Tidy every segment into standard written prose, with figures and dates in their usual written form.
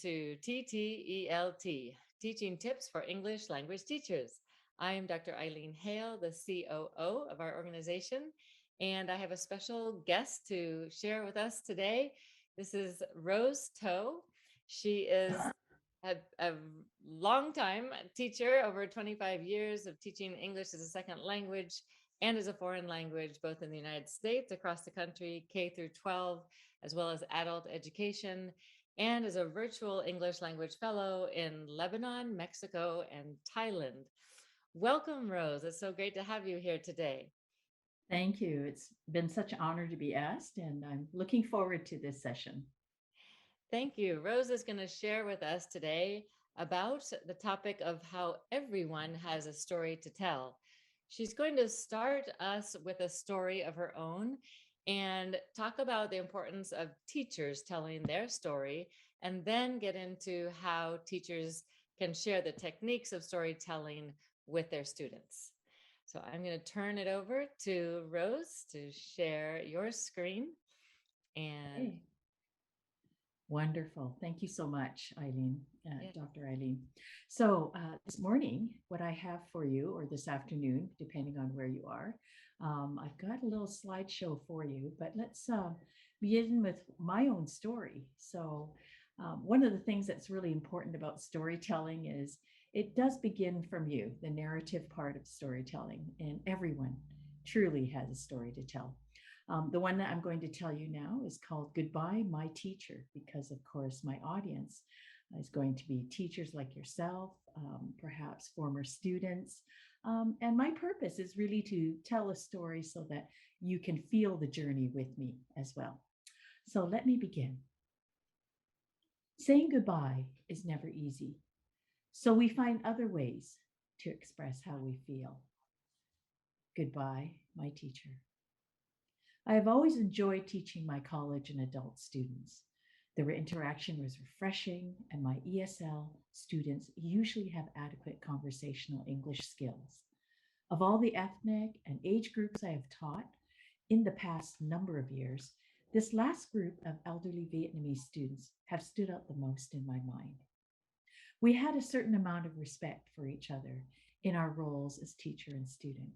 to TTELT, Teaching Tips for English Language Teachers. I am Dr. Eileen Hale, the COO of our organization, and I have a special guest to share with us today. This is Rose Toe. She is a long time teacher, over 25 years of teaching English as a second language and as a foreign language, both in the United States, across the country, K through 12, as well as adult education, and as a virtual English language fellow in Lebanon, Mexico, and Thailand. Welcome, Rose. It's so great to have you here today. Thank you. It's been such an honor to be asked, and I'm looking forward to this session. Thank you. Rose is going to share with us today about the topic of how everyone has a story to tell. She's going to start us with a story of her own and talk about the importance of teachers telling their story, and then get into how teachers can share the techniques of storytelling with their students. So I'm going to turn it over to Rose to share your screen. And Hey, wonderful. Thank you so much, Eileen, yeah. Dr. Eileen. So this morning, what I have for you, or this afternoon, depending on where you are, I've got a little slideshow for you, but let's begin with my own story. So one of the things that's really important about storytelling is it does begin from you, the narrative part of storytelling, and everyone truly has a story to tell. The one that I'm going to tell you now is called Goodbye, My Teacher, because of course my audience is going to be teachers like yourself, perhaps former students. And my purpose is really to tell a story so that you can feel the journey with me as well. So let me begin. Saying goodbye is never easy. So we find other ways to express how we feel. Goodbye, my teacher. I have always enjoyed teaching my college and adult students. The interaction was refreshing, and my ESL students usually have adequate conversational English skills. Of all the ethnic and age groups I have taught in the past number of years, this last group of elderly Vietnamese students have stood out the most in my mind. We had a certain amount of respect for each other in our roles as teacher and student.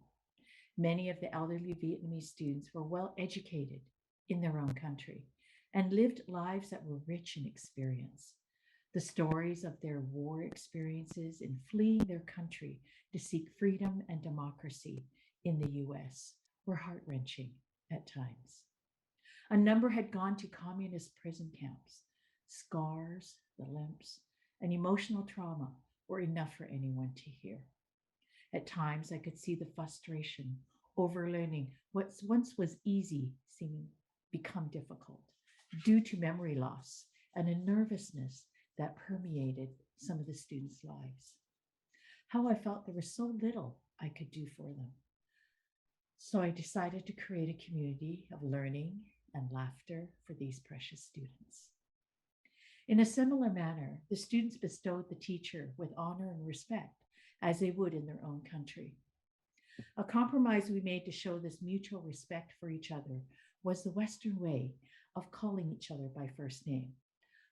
Many of the elderly Vietnamese students were well educated in their own country and lived lives that were rich in experience. The stories of their war experiences in fleeing their country to seek freedom and democracy in the US were heart-wrenching at times. A number had gone to communist prison camps. Scars, the limps, and emotional trauma were enough for anyone to hear. At times, I could see the frustration over learning what once was easy seeming become difficult due to memory loss and a nervousness that permeated some of the students' lives. How I felt there was so little I could do for them. So I decided to create a community of learning and laughter for these precious students. In a similar manner, the students bestowed the teacher with honor and respect as they would in their own country. A compromise we made to show this mutual respect for each other was the Western way of calling each other by first name,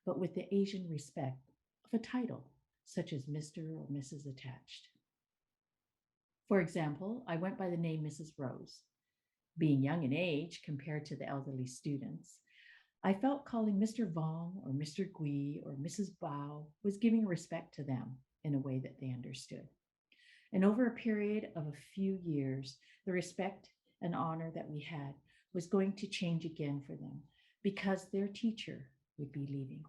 but with the Asian respect of a title, such as Mr. or Mrs. attached. For example, I went by the name Mrs. Rose. Being young in age compared to the elderly students, I felt calling Mr. Vong or Mr. Gui or Mrs. Bao was giving respect to them in a way that they understood. And over a period of a few years, the respect and honor that we had was going to change again for them because their teacher would be leaving.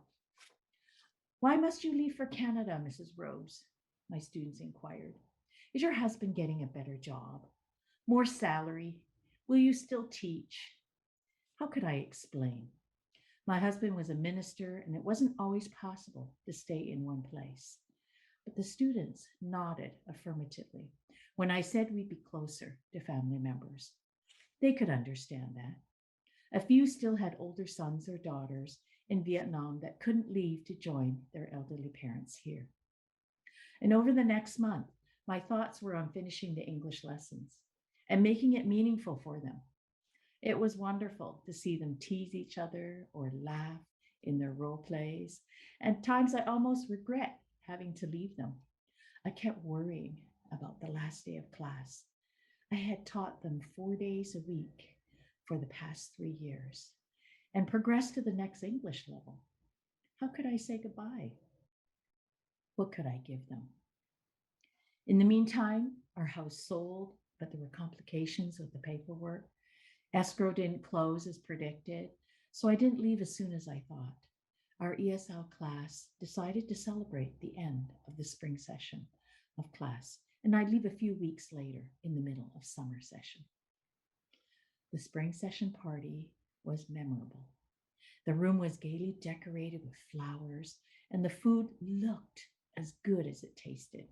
Why must you leave for Canada, Mrs. Rose? My students inquired. Is your husband getting a better job? More salary? Will you still teach? How could I explain? My husband was a minister, and it wasn't always possible to stay in one place. But the students nodded affirmatively when I said we'd be closer to family members. They could understand that. A few still had older sons or daughters in Vietnam that couldn't leave to join their elderly parents here. And over the next month, my thoughts were on finishing the English lessons and making it meaningful for them. It was wonderful to see them tease each other or laugh in their role plays, and times I almost regret having to leave them. I kept worrying about the last day of class. I had taught them 4 days a week for the past 3 years and progressed to the next English level. How could I say goodbye? What could I give them? In the meantime, our house sold, but there were complications with the paperwork. Escrow didn't close as predicted, so I didn't leave as soon as I thought. Our ESL class decided to celebrate the end of the spring session of class, and I'd leave a few weeks later in the middle of summer session. The spring session party was memorable. The room was gaily decorated with flowers, and the food looked as good as it tasted.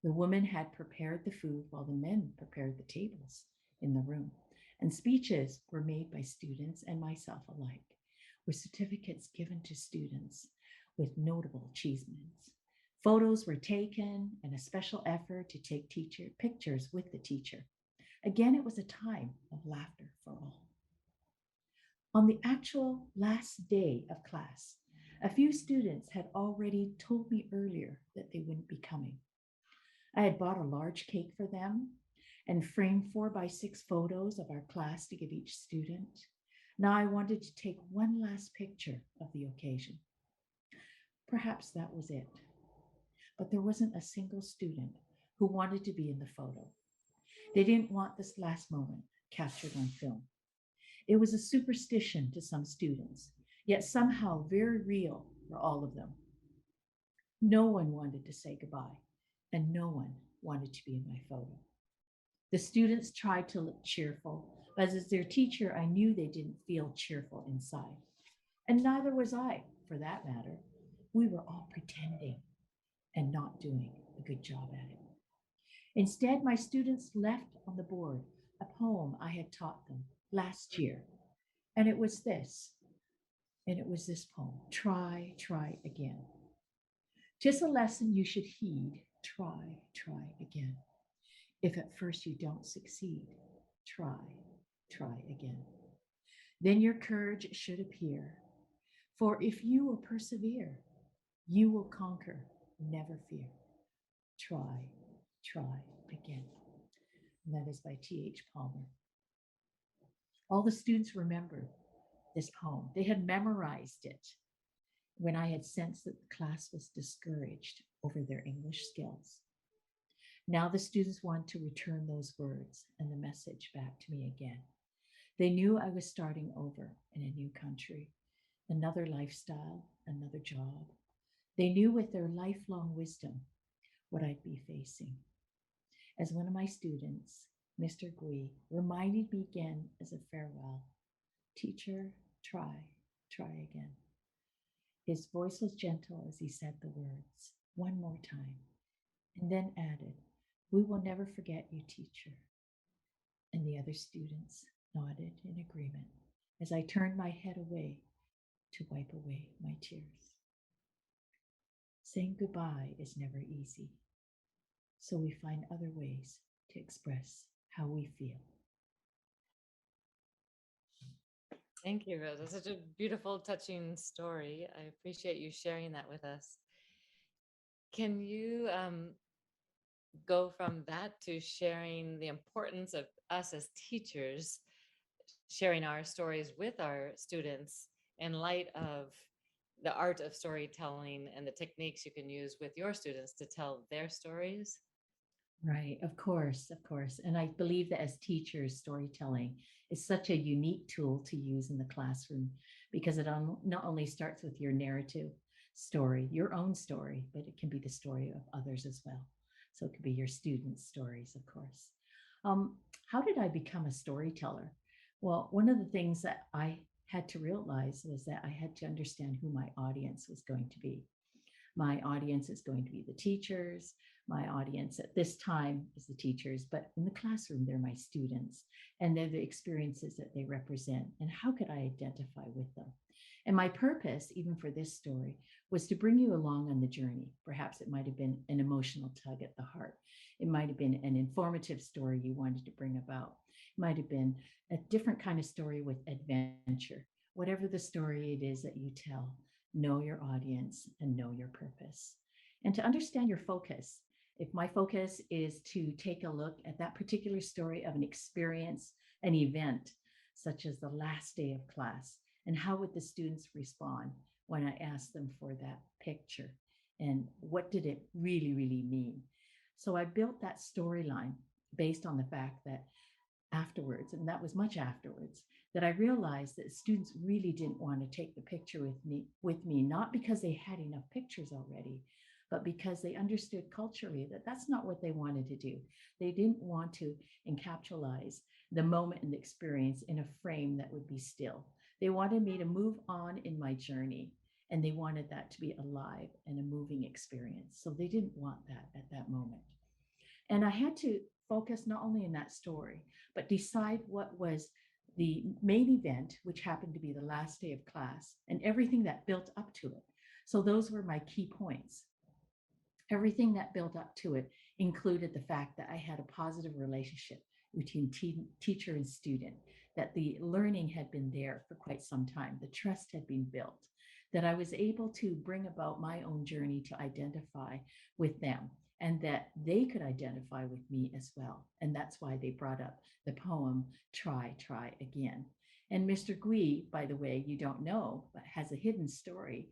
The women had prepared the food while the men prepared the tables in the room, and speeches were made by students and myself alike, with certificates given to students with notable achievements. Photos were taken and a special effort to take teacher pictures with the teacher. Again, it was a time of laughter for all. On the actual last day of class, a few students had already told me earlier that they wouldn't be coming. I had bought a large cake for them and framed 4x6 photos of our class to give each student. Now I wanted to take one last picture of the occasion. Perhaps that was it, but there wasn't a single student who wanted to be in the photo. They didn't want this last moment captured on film. It was a superstition to some students, yet somehow very real for all of them. No one wanted to say goodbye, and no one wanted to be in my photo. The students tried to look cheerful, but as their teacher, I knew they didn't feel cheerful inside. And neither was I, for that matter. We were all pretending and not doing a good job at it. Instead, my students left on the board a poem I had taught them last year. And it was this, poem, Try, Try Again. 'Tis a lesson you should heed, try, try again. If at first you don't succeed, try, try again. Then your courage should appear. For if you will persevere, you will conquer, never fear. Try, try again. And that is by T.H. Palmer. All the students remembered this poem. They had memorized it when I had sensed that the class was discouraged over their English skills. Now the students wanted to return those words and the message back to me again. They knew I was starting over in a new country, another lifestyle, another job. They knew with their lifelong wisdom what I'd be facing. As one of my students, Mr. Gui, reminded me again as a farewell, teacher, try, try again. His voice was gentle as he said the words, one more time, and then added, we will never forget you, teacher. And the other students nodded in agreement as I turned my head away to wipe away my tears. Saying goodbye is never easy, so we find other ways to express how we feel. Thank you, Rose. That's such a beautiful, touching story. I appreciate you sharing that with us. Can you go from that to sharing the importance of us as teachers, sharing our stories with our students in light of the art of storytelling and the techniques you can use with your students to tell their stories? Right, of course, of course. And I believe that as teachers, storytelling is such a unique tool to use in the classroom because it not only starts with your narrative story, your own story, but it can be the story of others as well. So it could be your students' stories, of course. How did I become a storyteller? Well, one of the things that I had to realize was that I had to understand who my audience was going to be. My audience is going to be the teachers. My audience at this time is the teachers, but in the classroom, they're my students, and they're the experiences that they represent. And how could I identify with them? And my purpose, even for this story, was to bring you along on the journey. Perhaps it might have been an emotional tug at the heart. It might have been an informative story you wanted to bring about. It might have been a different kind of story with adventure, whatever the story it is that you tell, know your audience and know your purpose. And to understand your focus, if my focus is to take a look at that particular story of an experience, an event, such as the last day of class, and how would the students respond when I asked them for that picture? And what did it really, really mean? So I built that storyline based on the fact that afterwards, and that was much afterwards, that I realized that students really didn't want to take the picture with me, not because they had enough pictures already, but because they understood culturally that that's not what they wanted to do. They didn't want to encapsulate the moment and the experience in a frame that would be still. They wanted me to move on in my journey, and they wanted that to be alive and a moving experience. So they didn't want that at that moment. And I had to focus not only in that story, but decide what was the main event, which happened to be the last day of class, and everything that built up to it. So those were my key points. Everything that built up to it included the fact that I had a positive relationship between teacher and student, that the learning had been there for quite some time, the trust had been built, that I was able to bring about my own journey to identify with them, and that they could identify with me as well. And that's why they brought up the poem, Try, Try Again. And Mr. Gui, by the way, you don't know, but has a hidden story.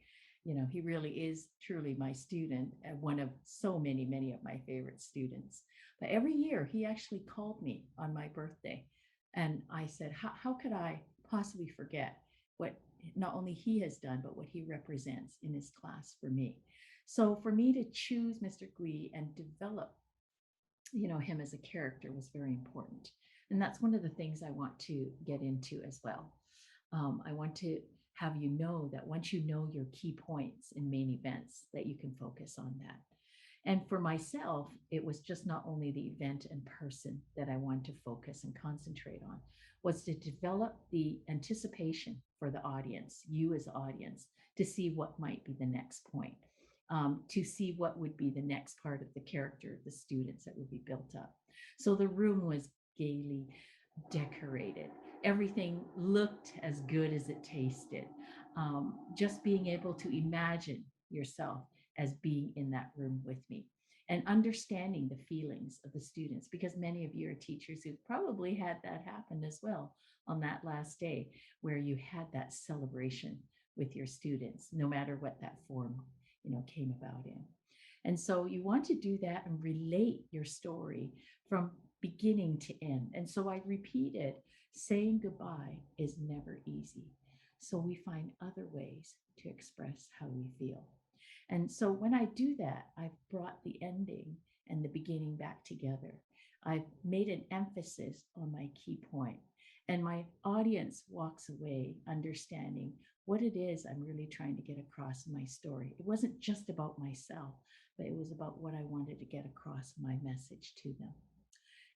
He really is truly my student, one of so many, many of my favorite students. But every year he actually called me on my birthday. And I said, how could I possibly forget what not only he has done, but what he represents in his class for me? So for me to choose Mr. Gui and develop, him as a character was very important. And that's one of the things I want to get into as well. I want to have you know that once you know your key points in main events, that you can focus on that. And for myself, it was just not only the event and person that I wanted to focus and concentrate on, was to develop the anticipation for the audience, you as the audience, to see what might be the next point, to see what would be the next part of the character of the students that would be built up. So the room was gaily decorated. Everything looked as good as it tasted. Just being able to imagine yourself as being in that room with me and understanding the feelings of the students, because many of you are teachers who've probably had that happen as well on that last day, where you had that celebration with your students, no matter what that form, came about in. And so you want to do that and relate your story from beginning to end. And so I repeated, saying goodbye is never easy. So we find other ways to express how we feel. And so when I do that, I've brought the ending and the beginning back together. I've made an emphasis on my key point, and my audience walks away understanding what it is I'm really trying to get across in my story. It wasn't just about myself, but it was about what I wanted to get across my message to them.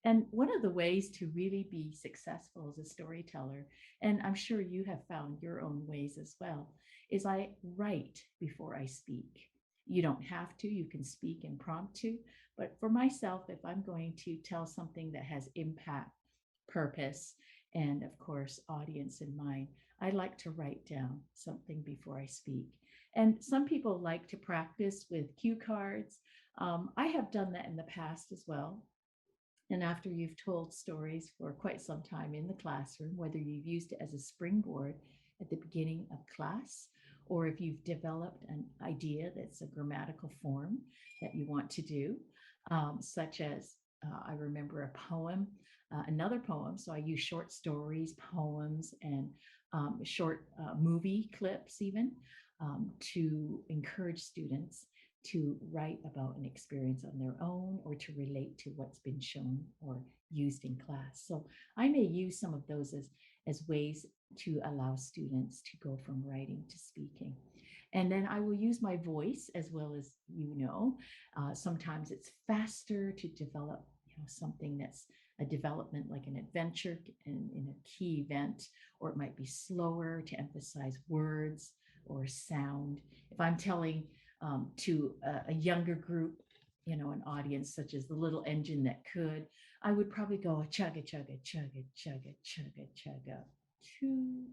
And one of the ways to really be successful as a storyteller, and I'm sure you have found your own ways as well, is I write before I speak. You don't have to, you can speak impromptu. But for myself, if I'm going to tell something that has impact, purpose, and of course, audience in mind, I like to write down something before I speak. And some people like to practice with cue cards. I have done that in the past as well. And after you've told stories for quite some time in the classroom, whether you've used it as a springboard at the beginning of class, or if you've developed an idea that's a grammatical form that you want to do, such as I remember a poem, another poem. So I use short stories, poems, and short movie clips, even to encourage students to write about an experience on their own or to relate to what's been shown or used in class. So I may use some of those as ways to allow students to go from writing to speaking. And then I will use my voice as well as, sometimes it's faster to develop something that's a development like an adventure in a key event, or it might be slower to emphasize words or sound. If I'm telling to a younger group, an audience such as the little engine that could, I would probably go chugga, chugga, chugga, chugga, chugga, chugga, toot,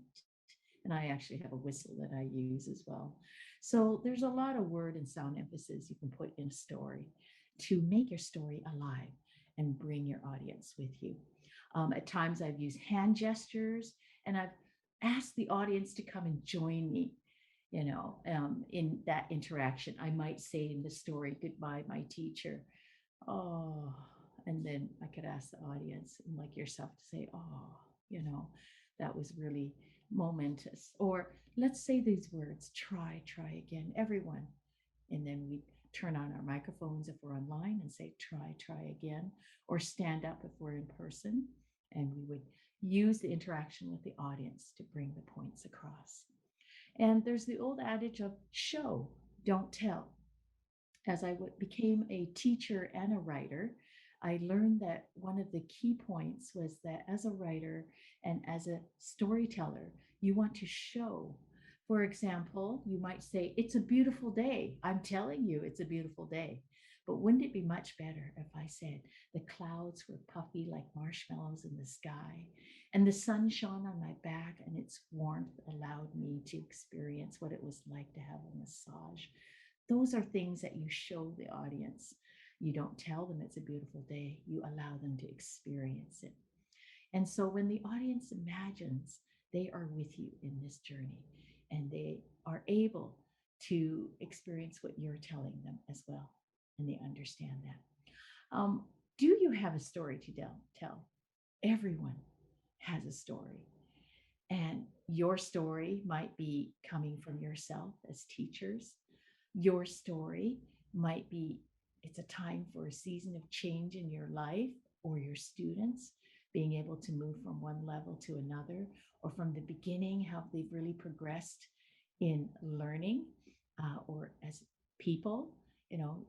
And I actually have a whistle that I use as well. So there's a lot of word and sound emphasis you can put in a story to make your story alive and bring your audience with you. At times, I've used hand gestures and I've asked the audience to come and join me, in that interaction. I might say in the story, "Goodbye, my teacher." Oh, and then I could ask the audience and like yourself to say, "Oh, you know, that was really momentous." Or let's say these words, try again, everyone. And then we turn on our microphones if we're online and say, try again, or stand up if we're in person. And we would use the interaction with the audience to bring the points across. And there's the old adage of show, don't tell. As I became a teacher and a writer, I learned that one of the key points was that as a writer and as a storyteller, you want to show. For example, you might say, "It's a beautiful day." I'm telling you, it's a beautiful day. But wouldn't it be much better if I said the clouds were puffy like marshmallows in the sky, and the sun shone on my back, and its warmth allowed me to experience what it was like to have a massage? Those are things that you show the audience. You don't tell them it's a beautiful day, you allow them to experience it. And so when the audience imagines they are with you in this journey and they are able to experience what you're telling them as well, and they understand that. Do you have a story to tell? Everyone has a story. And your story might be coming from yourself as teachers. Your story might be it's a time for a season of change in your life or your students being able to move from one level to another, or from the beginning, how they've really progressed in learning, or as people,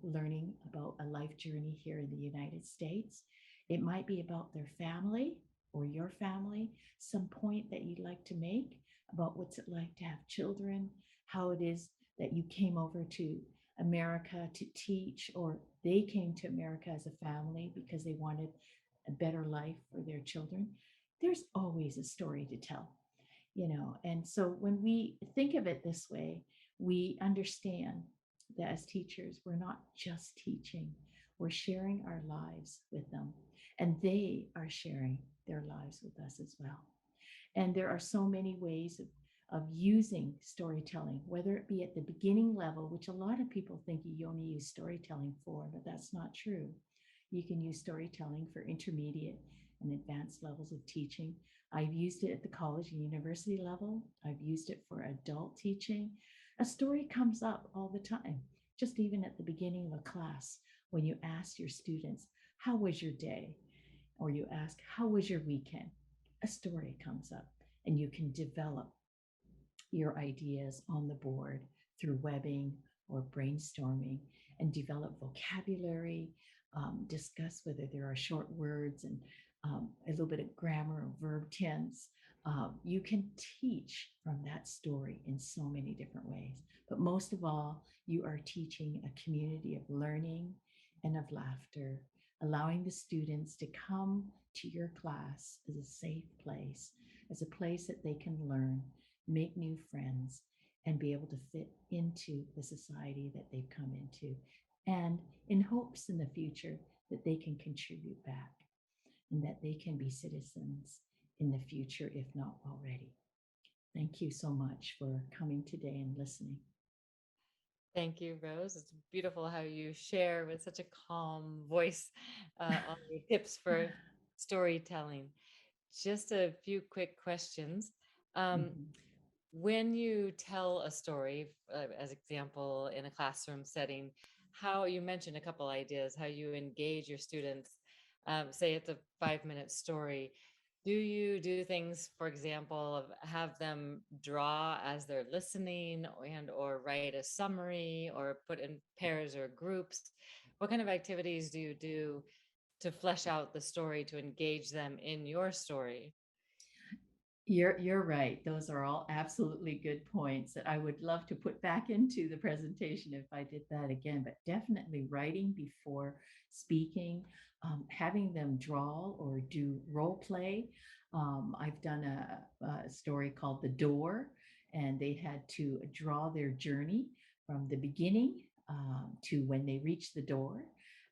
learning about a life journey here in the United States. It might be about their family or your family, some point that you'd like to make about what's it like to have children, how it is that you came over to America to teach, or they came to America as a family because they wanted a better life for their children. There's always a story to tell, And so when we think of it this way, we understand that as teachers, we're not just teaching, we're sharing our lives with them, and they are sharing their lives with us as well. And there are so many ways of using storytelling, whether it be at the beginning level, which a lot of people think you only use storytelling for, but that's not true. You can use storytelling for intermediate and advanced levels of teaching. I've used it at the college and university level. I've used it for adult teaching. A story comes up all the time, just even at the beginning of a class, when you ask your students, "How was your day?" Or you ask, "How was your weekend?" A story comes up, and you can develop your ideas on the board through webbing or brainstorming and develop vocabulary, discuss whether there are short words and a little bit of grammar or verb tense. You can teach from that story in so many different ways. But most of all, you are teaching a community of learning and of laughter, allowing the students to come to your class as a safe place, as a place that they can learn, make new friends, and be able to fit into the society that they've come into. And in hopes in the future that they can contribute back and that they can be citizens in the future, if not already. Thank you so much for coming today and listening. Thank you, Rose. It's beautiful how you share with such a calm voice all your tips for storytelling. Just a few quick questions. Um, Mhm. when you tell a story, as example, in a classroom setting, how you mentioned a couple ideas, how you engage your students, say it's a 5-minute story. Do you do things, for example, of have them draw as they're listening and or write a summary or put in pairs or groups? What kind of activities do you do to flesh out the story to engage them in your story? You're right. Those are all absolutely good points that I would love to put back into the presentation if I did that again. But definitely writing before speaking, having them draw or do role play. I've done a story called The Door, and they had to draw their journey from the beginning to when they reached the door,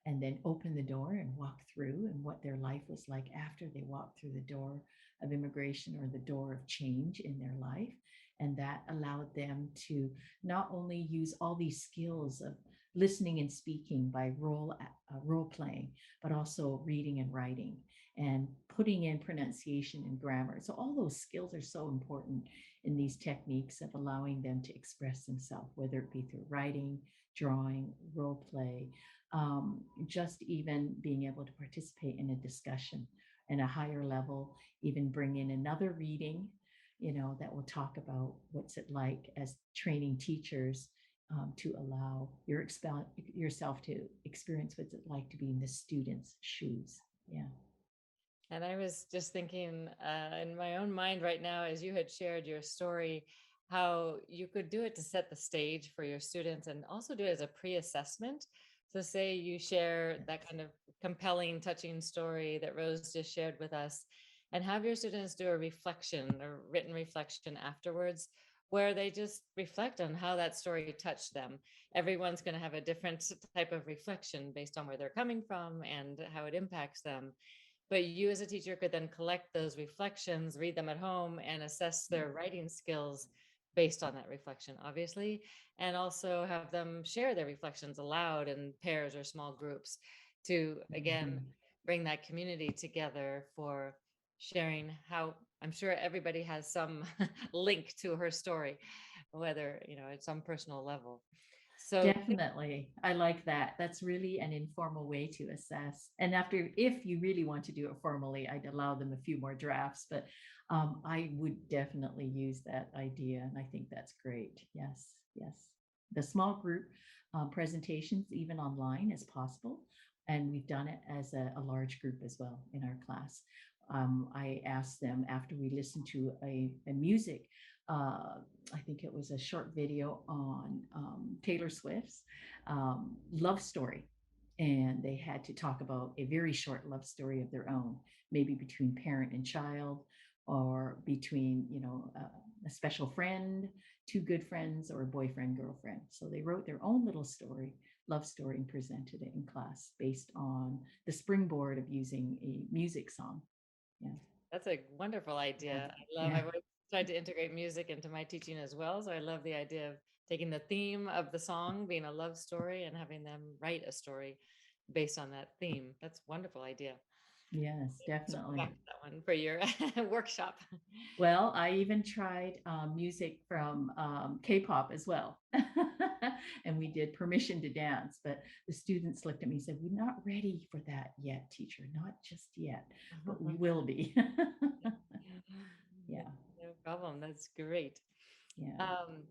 and then open the door and walk through, and what their life was like after they walked through the door of immigration or the door of change in their life. And that allowed them to not only use all these skills of listening and speaking by role playing, but also reading and writing and putting in pronunciation and grammar. So all those skills are so important in these techniques of allowing them to express themselves, whether it be through writing, drawing, role play, just even being able to participate in a discussion and a higher level, even bring in another reading, that will talk about what's it like as training teachers, to allow yourself to experience what's it like to be in the student's shoes. Yeah. And I was just thinking in my own mind right now, as you had shared your story, how you could do it to set the stage for your students and also do it as a pre-assessment. So say you share that kind of compelling, touching story that Rose just shared with us, and have your students do a reflection or written reflection afterwards, where they just reflect on how that story touched them. Everyone's going to have a different type of reflection based on where they're coming from and how it impacts them. But you as a teacher could then collect those reflections, read them at home, and assess their writing skills based on that reflection, obviously, and also have them share their reflections aloud in pairs or small groups to, again, Mhm. bring that community together for sharing how I'm sure everybody has some link to her story, whether, at some personal level. So Definitely. I like that. That's really an informal way to assess. And if you really want to do it formally, I'd allow them a few more drafts, but I would definitely use that idea. And I think that's great. Yes, yes. The small group presentations, even online, is possible. And we've done it as a large group as well in our class. I asked them after we listened to a music, I think it was a short video on Taylor Swift's love story. And they had to talk about a very short love story of their own, maybe between parent and child, or between, a special friend, two good friends, or a boyfriend, girlfriend. So they wrote their own little story, love story, and presented it in class based on the springboard of using a music song. Yeah. that's a wonderful Yeah. idea. Yeah. I've always tried to integrate music into my teaching as well. So I love the idea of taking the theme of the song being a love story and having them write a story based on that theme. That's a wonderful idea. Yes, Circle definitely. back to that one for your workshop. Well, I even tried music from K-pop as well. And we did Permission to Dance, but the students looked at me and said, "We're not ready for that yet, teacher, not just yet, but we will be." Yeah, No problem. That's great. yeah. Um,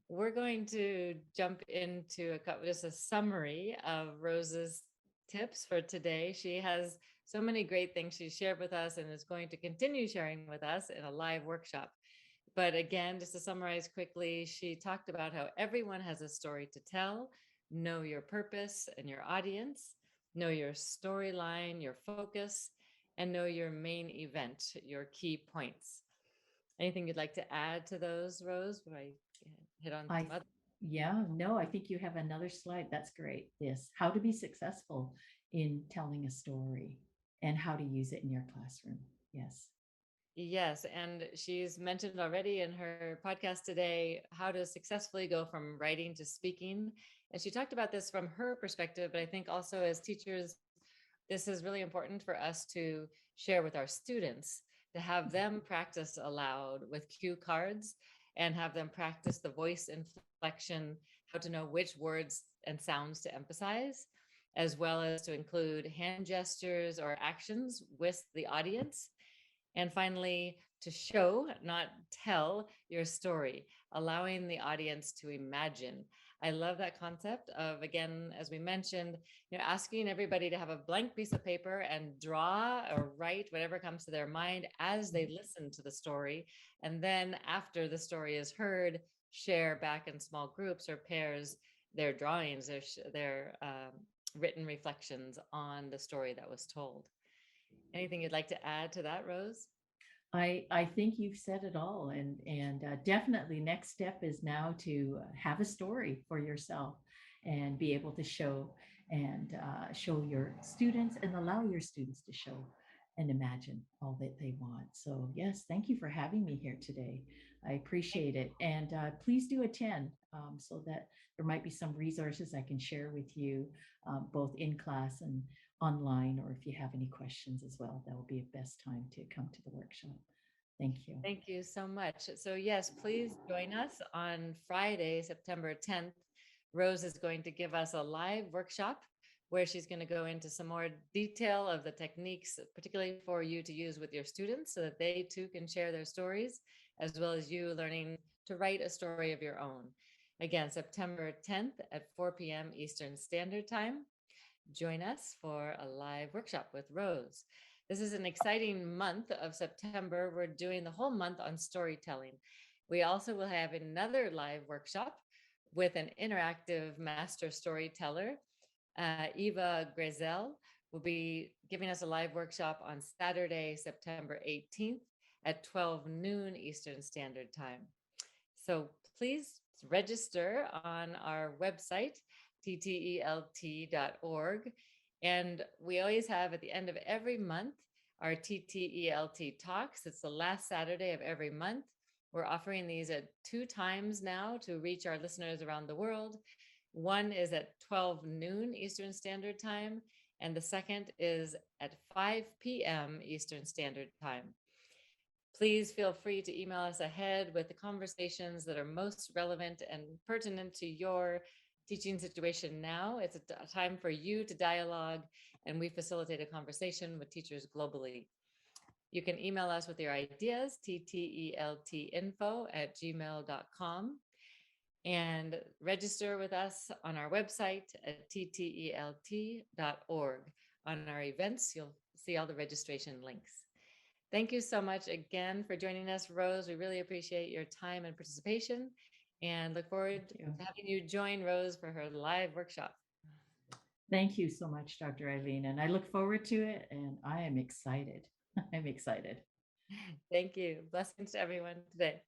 we're going to jump into just a summary of Rose's tips for today. She has so many great things she shared with us and is going to continue sharing with us in a live workshop. But again, just to summarize quickly, she talked about how everyone has a story to tell. Know your purpose and your audience, know your storyline, your focus, and know your main event, your key points. Anything you'd like to add to those, Rose? Would I hit on I some other? Yeah, no, I think you have another slide. That's great. Yes, how to be successful in telling a story and how to use it in your classroom. Yes. Yes, and she's mentioned already in her podcast today how to successfully go from writing to speaking. And she talked about this from her perspective, but I think also as teachers, this is really important for us to share with our students, to have them practice aloud with cue cards and have them practice the voice inflection, how to know which words and sounds to emphasize, as well as to include hand gestures or actions with the audience. And finally, to show, not tell your story, allowing the audience to imagine. I love that concept of, again, as we mentioned, asking everybody to have a blank piece of paper and draw or write whatever comes to their mind as they listen to the story. And then after the story is heard, share back in small groups or pairs their drawings, their written reflections on the story that was told. Anything you'd like to add to that, Rose? I think you've said it all, and definitely next step is now to have a story for yourself and be able to show and show your students and allow your students to show and imagine all that they want. So yes, thank you for having me here today. I appreciate it, and please do attend so that there might be some resources I can share with you, both in class and online, or if you have any questions as well, that will be a best time to come to the workshop. Thank you. Thank you so much. So, yes, please join us on Friday, September 10th. Rose is going to give us a live workshop where she's going to go into some more detail of the techniques, particularly for you to use with your students so that they too can share their stories, as well as you learning to write a story of your own. Again, September 10th at 4 p.m. Eastern Standard Time. Join us for a live workshop with Rose. This is an exciting month of September. We're doing the whole month on storytelling. We also will have another live workshop with an interactive master storyteller. Eva Grezel will be giving us a live workshop on Saturday, September 18th at 12 noon Eastern Standard Time. So please register on our website, ttelt.org. And we always have at the end of every month our TTELT talks. It's the last Saturday of every month. We're offering these at 2 times now to reach our listeners around the world. One is at 12 noon Eastern Standard Time, and the second is at 5 p.m. Eastern Standard Time. Please feel free to email us ahead with the conversations that are most relevant and pertinent to your teaching situation now. It's a time for you to dialogue, and we facilitate a conversation with teachers globally. You can email us with your ideas, tteltinfo@gmail.com, and register with us on our website at ttelt.org. On our events, you'll see all the registration links. Thank you so much again for joining us, Rose. We really appreciate your time and participation and look forward to having you join Rose for her live workshop. Thank you so much, Dr. Eileen. And I look forward to it, and I am excited. I'm excited. Thank you. Blessings to everyone today.